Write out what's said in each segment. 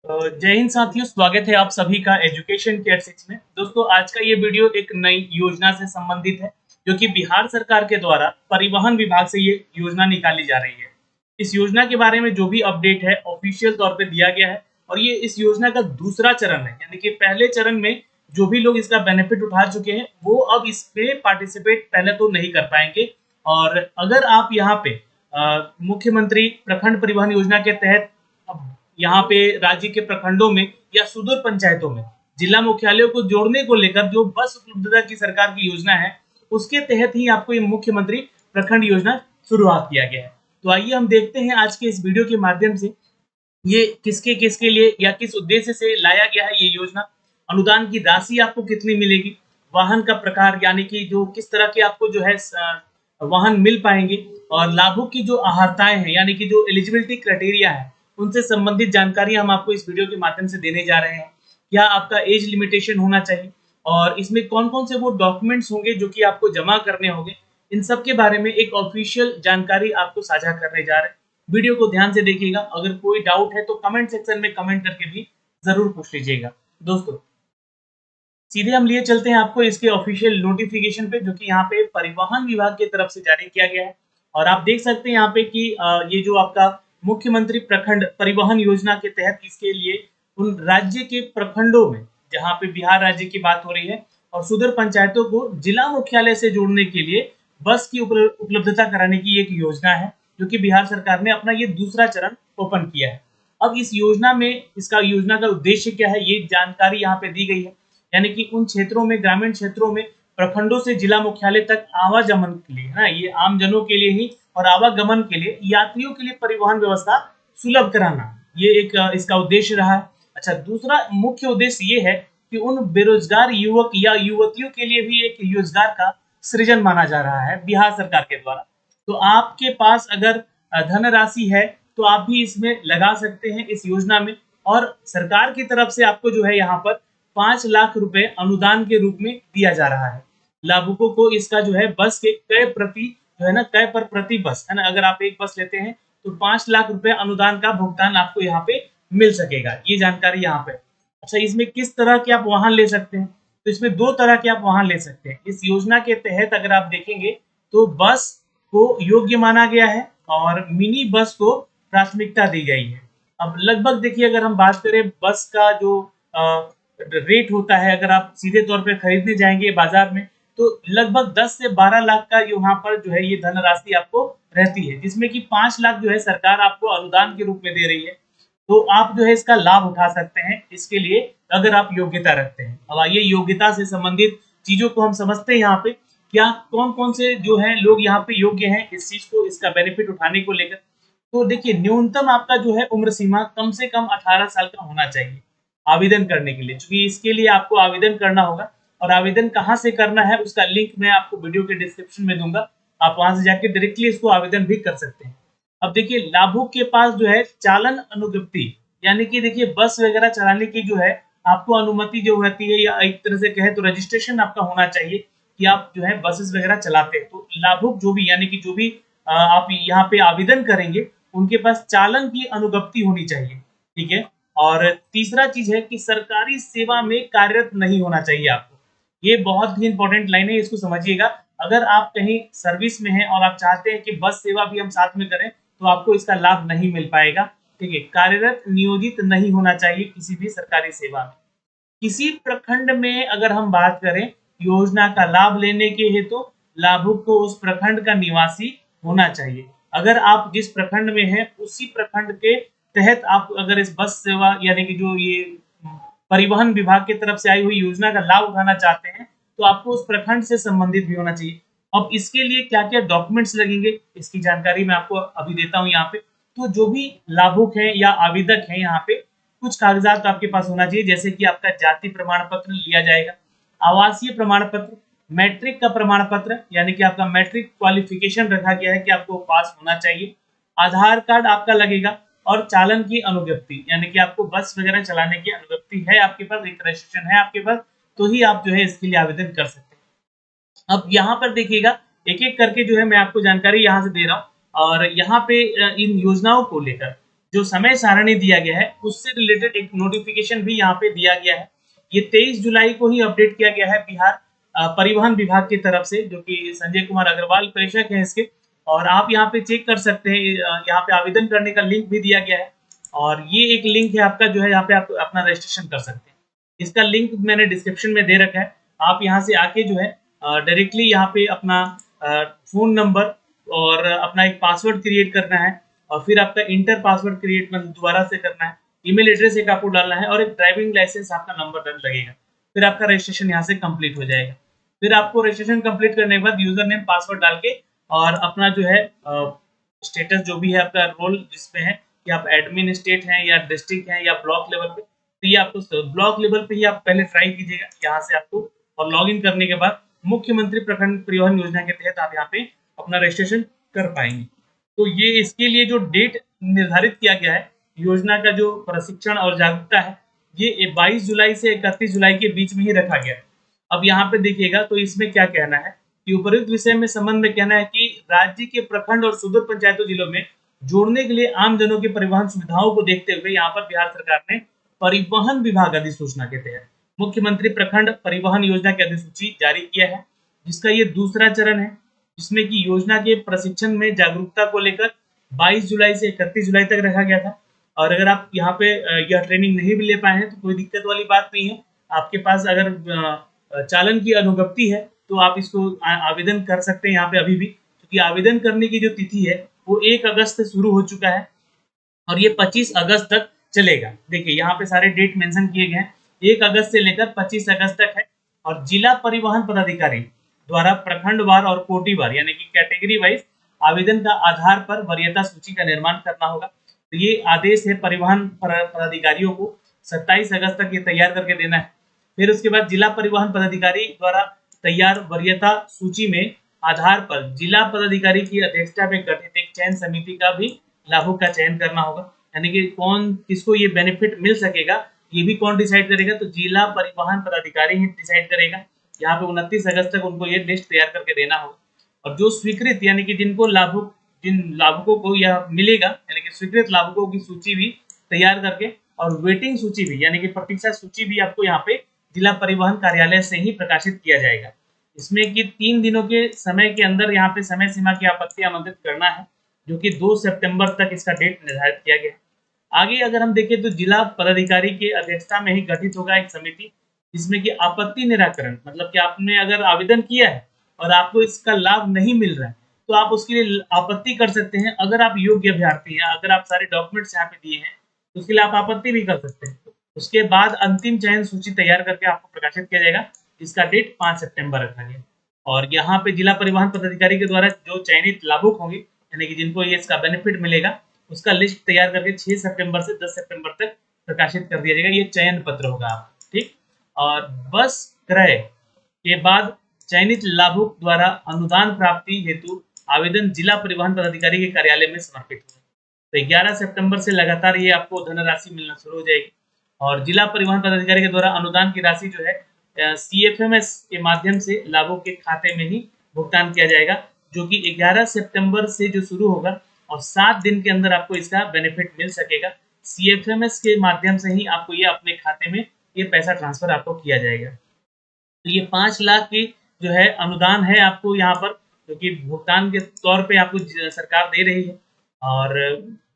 जय हिंद साथियों, स्वागत है आप सभी का एजुकेशन केयर 6 में। दोस्तों, आज का ये वीडियो एक नई योजना से संबंधित है जो कि बिहार सरकार के द्वारा परिवहन विभाग से ये योजना निकाली जा रही है। इस योजना के बारे में जो भी अपडेट है ऑफिशियल तौर पे दिया गया है और ये इस योजना का दूसरा चरण है, यानी कि पहले चरण में जो भी लोग इसका बेनिफिट उठा चुके हैं वो अब इस पे पार्टिसिपेट पहले तो नहीं कर पाएंगे। और अगर आप यहाँ पे मुख्यमंत्री प्रखंड परिवहन योजना के तहत यहाँ पे राज्य के प्रखंडों में या सुदूर पंचायतों में जिला मुख्यालयों को जोड़ने को लेकर जो बस उपलब्धता की सरकार की योजना है उसके तहत ही आपको ये मुख्यमंत्री प्रखंड योजना शुरुआत किया गया है। तो आइए हम देखते हैं आज के इस वीडियो के माध्यम से ये किसके किसके लिए या किस उद्देश्य से लाया गया है ये योजना। अनुदान की राशि आपको कितनी मिलेगी, वाहन का प्रकार यानी कि जो किस तरह के आपको जो है वाहन मिल पाएंगे, और लाभुक की जो अहर्ताएं हैं यानी कि जो एलिजिबिलिटी क्राइटेरिया है उनसे संबंधित जानकारी हम आपको इस वीडियो के माध्यम से देने जा रहे हैं। क्या आपका एज लिमिटेशन होना चाहिए और इसमें कौन कौन से वो डॉक्यूमेंट्स होंगे जो कि आपको जमा करने होंगे, इन सब के बारे में एक ऑफिशियल जानकारी आपको साझा करने जा रहे हैं। वीडियो को ध्यान से देखिएगा, अगर कोई डाउट है तो कमेंट सेक्शन में कमेंट करके भी जरूर पूछ लीजिएगा। दोस्तों, सीधे हम लिए चलते हैं आपको इसके ऑफिशियल नोटिफिकेशन पे जो कि यहाँ पे परिवहन विभाग की तरफ से जारी किया गया है। और आप देख सकते हैं यहाँ पे कि ये जो आपका मुख्यमंत्री प्रखंड परिवहन योजना के तहत इसके लिए उन राज्य के प्रखंडों में जहाँ पे बिहार राज्य की बात हो रही है और सुदूर पंचायतों को जिला मुख्यालय से जोड़ने के लिए बस की उपलब्धता कराने की एक योजना है जो कि बिहार सरकार ने अपना ये दूसरा चरण ओपन किया है। अब इस योजना में योजना का उद्देश्य क्या है ये जानकारी यहाँ पे दी गई है, यानी कि उन क्षेत्रों में ग्रामीण क्षेत्रों में प्रखंडों से जिला मुख्यालय तक आवागमन के लिए है, ये आम जनों के लिए ही और आवागमन के लिए यात्रियों के लिए परिवहन व्यवस्था सुलभ कराना, ये एक इसका उद्देश्य रहा है। अच्छा, दूसरा मुख्य उद्देश्य ये है कि उन बेरोजगार युवक या युवतियों के लिए भी एक रोजगार का सृजन माना जा रहा है बिहार सरकार के द्वारा। तो आपके पास अगर धनराशि है तो आप भी इसमें लगा सकते हैं इस योजना में, और सरकार की तरफ से आपको जो है यहाँ पर 5 लाख रुपए अनुदान के रूप में दिया जा रहा है। लाभुकों को इसका जो है बस के क्रय प्रति जो है ना, क्रय पर प्रति बस है ना, अगर आप एक बस लेते हैं तो 5 लाख रुपए अनुदान का भुगतान आपको यहाँ पे मिल सकेगा, ये जानकारी यहाँ पे। अच्छा, इसमें किस तरह के आप वाहन ले सकते हैं, तो इसमें 2 तरह के आप वाहन ले सकते हैं। इस योजना के तहत अगर आप देखेंगे तो बस को योग्य माना गया है और मिनी बस को प्राथमिकता दी गई है। अब लगभग देखिए, अगर हम बात करें बस का जो रेट होता है, अगर आप सीधे तौर पे खरीदने जाएंगे बाजार में तो लगभग 10 से 12 लाख का यहाँ पर जो है ये धनराशि आपको रहती है, जिसमें कि 5 लाख जो है सरकार आपको अनुदान के रूप में दे रही है। तो आप जो है इसका लाभ उठा सकते हैं इसके लिए अगर आप योग्यता रखते हैं। अब आइए योग्यता से संबंधित चीजों को हम समझते हैं। यहाँ पे क्या कौन कौन से जो है लोग यहाँ पे योग्य हैं इस चीज को, इसका बेनिफिट उठाने को लेकर। तो देखिए, न्यूनतम आपका जो है उम्र सीमा कम से कम 18 साल का होना चाहिए आवेदन करने के लिए, क्योंकि इसके लिए आपको आवेदन करना होगा। और आवेदन कहाँ से करना है उसका लिंक मैं आपको वीडियो के डिस्क्रिप्शन में दूंगा, आप वहां से जाके डायरेक्टली इसको आवेदन भी कर सकते हैं। अब देखिए, लाभुक के पास जो है चालन अनुज्ञप्ति, यानी कि देखिए बस वगैरह चलाने की जो है आपको अनुमति जो होती है, या एक तरह से कहे तो रजिस्ट्रेशन आपका होना चाहिए कि आप जो है बसेस वगैरह चलाते हैं। तो लाभुक जो भी यानी कि जो भी आप यहाँ पे आवेदन करेंगे उनके पास चालन की अनुज्ञप्ति होनी चाहिए, ठीक है। और तीसरा चीज है कि सरकारी सेवा में कार्यरत नहीं होना चाहिए आपको, ये बहुत ही इंपॉर्टेंट लाइन है, इसको समझिएगा। अगर आप कहीं सर्विस में हैं और आप चाहते हैं कि बस सेवा भी हम साथ में करें तो आपको इसका लाभ नहीं मिल पाएगा, ठीक है। कार्यरत नियोजित नहीं होना चाहिए किसी भी सरकारी सेवा में। किसी प्रखंड में अगर हम बात करें योजना का लाभ लेने के हेतु लाभुक को उस प्रखंड का निवासी होना चाहिए। अगर आप जिस प्रखंड में हैं उसी प्रखंड के तहत आप अगर इस बस सेवा यानी कि जो ये परिवहन विभाग की तरफ से आई हुई योजना का लाभ उठाना चाहते हैं तो आपको उस प्रखंड से संबंधित भी होना चाहिए। अब इसके लिए क्या क्या डॉक्यूमेंट्स लगेंगे इसकी जानकारी मैं आपको अभी देता हूँ यहाँ पे। तो जो भी लाभुक है या आवेदक है यहाँ पे कुछ कागजात आपके पास होना चाहिए, जैसे कि आपका जाति प्रमाण पत्र लिया जाएगा, आवासीय प्रमाण पत्र, मैट्रिक का प्रमाण पत्र यानी कि आपका मैट्रिक क्वालिफिकेशन रखा गया है कि आपको पास होना चाहिए, आधार कार्ड आपका लगेगा, और चालन की अनुज्ञप्ति यानी कि आपको बस वगैरह चलाने की अनुज्ञप्ति है आपके पास, एक रजिस्ट्रेशन है आपके पास, तो ही आप जो है इसके लिए आवेदन कर सकते हैं। अब यहाँ पर देखिएगा, एक एक करके जो है मैं आपको जानकारी यहाँ से दे रहा हूँ। और यहाँ पे इन योजनाओं को लेकर जो समय सारणी दिया गया है उससे रिलेटेड एक नोटिफिकेशन भी यहाँ पे दिया गया है। ये 23 जुलाई को ही अपडेट किया गया है बिहार परिवहन विभाग की तरफ से, जो कि संजय कुमार अग्रवाल प्रेषक हैं इसके। और आप यहाँ पे चेक कर सकते हैं, यहाँ पे आवेदन करने का लिंक भी दिया गया है और ये एक लिंक है आपका, जो है यहाँ पे आप अपना रजिस्ट्रेशन कर सकते हैं। इसका लिंक मैंने डिस्क्रिप्शन में दे रखा है। आप यहाँ से आके जो है डायरेक्टली यहाँ पे अपना फोन नंबर और अपना एक पासवर्ड क्रिएट करना है और फिर आपका इंटर पासवर्ड क्रिएट मतलब दोबारा से करना है। ईमेल एड्रेस एक आपको डालना है और एक ड्राइविंग लाइसेंस आपका नंबर लगेगा। फिर आपका रजिस्ट्रेशन यहाँ से कंप्लीट हो जाएगा। फिर आपको रजिस्ट्रेशन कंप्लीट करने के बाद यूजर नेम पासवर्ड डाल के और अपना जो है स्टेटस जो भी है आपका रोल जिसमें है कि आप एडमिन स्टेट हैं या डिस्ट्रिक्ट हैं या ब्लॉक लेवल पे, तो ये आपको ब्लॉक लेवल पे ही आप पहले ट्राई कीजिएगा यहाँ से आपको। और लॉगिन करने के बाद मुख्यमंत्री प्रखंड परिवहन योजना के तहत आप यहाँ पे अपना रजिस्ट्रेशन कर पाएंगे। तो ये इसके लिए जो डेट निर्धारित किया गया है योजना का जो प्रशिक्षण और जागरूकता है, ये 22 जुलाई से 31 जुलाई के बीच में ही रखा गया है। अब यहाँ पे देखिएगा तो इसमें क्या कहना है कि उपरोक्त विषय में संबंध में कहना है कि राज्य के प्रखंड और सुदूर पंचायतों जिलों में जोड़ने के लिए आम जनों की परिवहन सुविधाओं को देखते हुए यहाँ पर बिहार सरकार ने परिवहन विभाग अधिसूचना के तहत मुख्यमंत्री प्रखंड परिवहन योजना की अधिसूची जारी किया है, जिसका ये दूसरा चरण है, जिसमें कि योजना के प्रशिक्षण में जागरूकता को लेकर 22 जुलाई से 31 जुलाई तक रखा गया था। और अगर आप यहाँ पे यह ट्रेनिंग नहीं भी ले पाए हैं तो कोई दिक्कत वाली बात नहीं है। आपके पास अगर चालन की अनुगप्ति है तो आप इसको आवेदन कर सकते हैं यहाँ पे अभी भी, क्योंकि आवेदन करने की जो तिथि है वो 1 अगस्त से शुरू हो चुका है और ये 25 अगस्त तक चलेगा। देखिए यहाँ पे सारे डेट मेंशन किए गए हैं, 1 अगस्त से लेकर 25 अगस्त तक है। और जिला परिवहन पदाधिकारी द्वारा प्रखंडवार और कोटिवार यानी कि कैटेगरी वाइज आवेदन का आधार पर वरीयता सूची का निर्माण करना होगा। तो ये आदेश है परिवहन पदाधिकारियों को 27 अगस्त तक ये तैयार करके देना है। फिर उसके बाद जिला परिवहन पदाधिकारी द्वारा तैयार वरीयता सूची में आधार पर जिला पदाधिकारी की अध्यक्षता में गठित एक चयन समिति का भी लाभुक का चयन करना होगा। यानी कि कौन किसको ये बेनिफिट मिल सकेगा ये भी कौन डिसाइड करेगा, तो जिला परिवहन पदाधिकारी ही डिसाइड करेगा। यहाँ पे 29 अगस्त तक उनको ये लिस्ट तैयार करके देना होगा। और जो स्वीकृत यानी कि जिन लाभुकों को यह मिलेगा यानी कि स्वीकृत लाभुकों की सूची भी तैयार करके और वेटिंग सूची भी यानी कि प्रतीक्षा सूची भी आपको यहाँ पे जिला परिवहन कार्यालय से ही प्रकाशित किया जाएगा। इसमें कि 3 दिनों के समय के अंदर यहाँ पे समय सीमा की आपत्ति आमंत्रित करना है, जो कि 2 सितंबर तक इसका डेट निर्धारित किया गया है। आगे अगर हम देखें तो जिला पदाधिकारी की अध्यक्षता में ही गठित होगा एक समिति, जिसमें कि आपत्ति निराकरण मतलब कि आपने अगर आवेदन किया है और आपको इसका लाभ नहीं मिल रहा है तो आप उसके लिए आपत्ति कर सकते हैं। अगर आप योग्य अभ्यर्थी हैं, अगर आप सारे डॉक्यूमेंट्स यहाँ पे दिए हैं तो उसके लिए आप आपत्ति भी कर सकते हैं। उसके बाद अंतिम चयन सूची तैयार करके आपको प्रकाशित किया जाएगा, जिसका डेट 5 सितंबर रखा गया। और यहाँ पे जिला परिवहन पदाधिकारी के द्वारा जो चयनित लाभुक होंगे यानी कि जिनको ये इसका बेनिफिट मिलेगा उसका लिस्ट तैयार करके 6 सितंबर से 10 सितंबर तक प्रकाशित कर दिया जाएगा। ये चयन पत्र होगा आप ठीक। और बस क्रय के बाद चयनित लाभुक द्वारा अनुदान प्राप्ति हेतु आवेदन जिला परिवहन पदाधिकारी के कार्यालय में समर्पित होगा। तो 11 सितंबर से लगातार ये आपको धनराशि मिलना शुरू हो जाएगी। और जिला परिवहन पदाधिकारी के द्वारा अनुदान की राशि जो है CFMS के माध्यम से लाभुक के खाते में ही भुगतान किया जाएगा, जो कि 11 सितंबर से जो शुरू होगा और 7 दिन के अंदर आपको इसका बेनिफिट मिल सकेगा। CFMS के माध्यम से ही आपको ये अपने खाते में ये पैसा ट्रांसफर आपको किया जाएगा। तो ये 5 लाख की जो है अनुदान है आपको यहाँ पर, क्योंकि भुगतान के तौर पे आपको सरकार दे रही है। और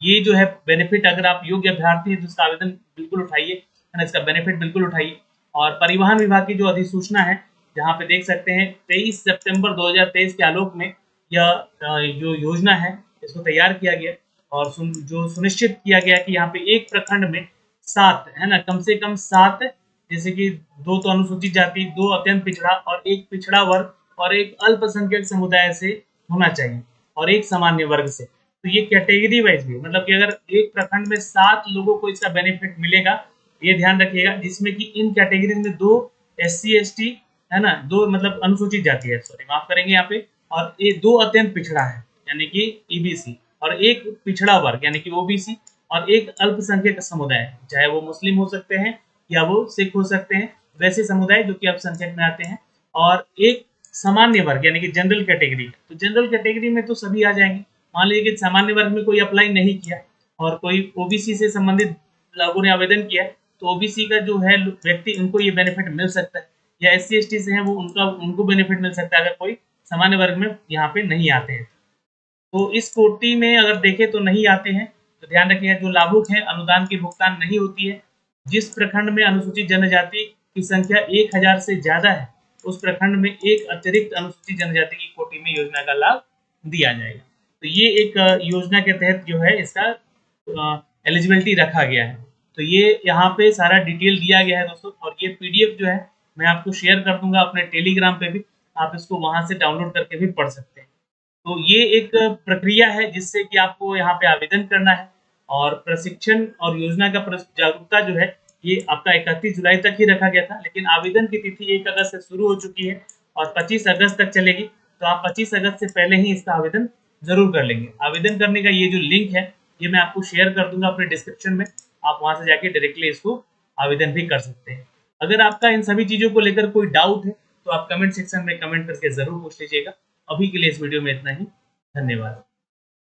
ये जो है बेनिफिट अगर आप योग्य अभ्यर्थी हैं तो इसका आवेदन बिल्कुल उठाइए, है ना, इसका बेनिफिट बिल्कुल उठाइए। और परिवहन विभाग की जो अधिसूचना है जहाँ पे देख सकते हैं 23 सितंबर 2023 के आलोक में यह जो योजना है इसको तैयार किया गया और जो सुनिश्चित किया गया कि यहाँ पे एक प्रखंड में 7 है ना, कम से कम 7 जैसे कि 2 तो अनुसूचित जाति, 2 अत्यंत पिछड़ा और 1 पिछड़ा वर्ग और 1 अल्पसंख्यक समुदाय से होना चाहिए और 1 सामान्य वर्ग से। तो ये कैटेगरी वाइज भी मतलब कि अगर एक प्रखंड में 7 लोगों को इसका बेनिफिट मिलेगा, ये ध्यान रखिएगा, जिसमें कि इन कैटेगरीज में 2 SC ST है ना, 2 मतलब अनुसूचित जाति है, सॉरी माफ करेंगे यहाँ पे, और ये 2 अत्यंत पिछड़ा है यानी कि EBC और 1 पिछड़ा वर्ग यानी कि OBC और 1 अल्पसंख्यक समुदाय, चाहे वो मुस्लिम हो सकते हैं या वो सिख हो सकते हैं, वैसे समुदाय जो कि अल्पसंख्यक में आते हैं, और 1 सामान्य वर्ग यानी कि जनरल कैटेगरी। तो जनरल कैटेगरी में तो सभी आ जाएंगे। मान लीजिए कि सामान्य वर्ग में कोई अप्लाई नहीं किया और कोई ओबीसी से संबंधित लोगों ने आवेदन किया है तो ओबीसी का जो है व्यक्ति उनको ये बेनिफिट मिल सकता है, या एससी एसटी से हैं वो उनको बेनिफिट मिल सकता है अगर कोई सामान्य वर्ग में यहाँ पे नहीं आते हैं। तो इस कोटि में अगर देखें तो नहीं आते हैं तो ध्यान रखिएगा जो लाभुक हैं अनुदान की भुगतान नहीं होती है। जिस प्रखंड में अनुसूचित जनजाति की संख्या 1000 से ज्यादा है उस प्रखंड में एक अतिरिक्त अनुसूचित जनजाति की कोटि में योजना का लाभ दिया जाएगा। तो ये एक योजना के तहत जो है इसका एलिजिबिलिटी रखा गया है। तो ये यहाँ पे सारा डिटेल दिया गया है दोस्तों, और ये पीडीएफ जो है मैं आपको शेयर कर दूंगा अपने टेलीग्राम पे भी, आप इसको वहां से डाउनलोड करके भी पढ़ सकते हैं। तो ये एक प्रक्रिया है जिससे कि आपको यहाँ पे आवेदन करना है, और प्रशिक्षण और योजना का जागरूकता जो है ये आपका 31 जुलाई तक ही रखा गया था, लेकिन आवेदन की तिथि 1 अगस्त से शुरू हो चुकी है और 25 अगस्त तक चलेगी। तो आप 25 अगस्त से पहले ही इसका आवेदन जरूर कर लेंगे। आवेदन करने का ये जो लिंक है ये मैं आपको शेयर कर दूंगा अपने डिस्क्रिप्शन में, आप वहां से जाके डायरेक्टली इसको आवेदन भी कर सकते हैं। अगर आपका इन सभी चीजों को लेकर कोई डाउट है तो आप कमेंट सेक्शन में कमेंट करके जरूर पूछ लीजिएगा। अभी के लिए इस वीडियो में इतना ही, धन्यवाद।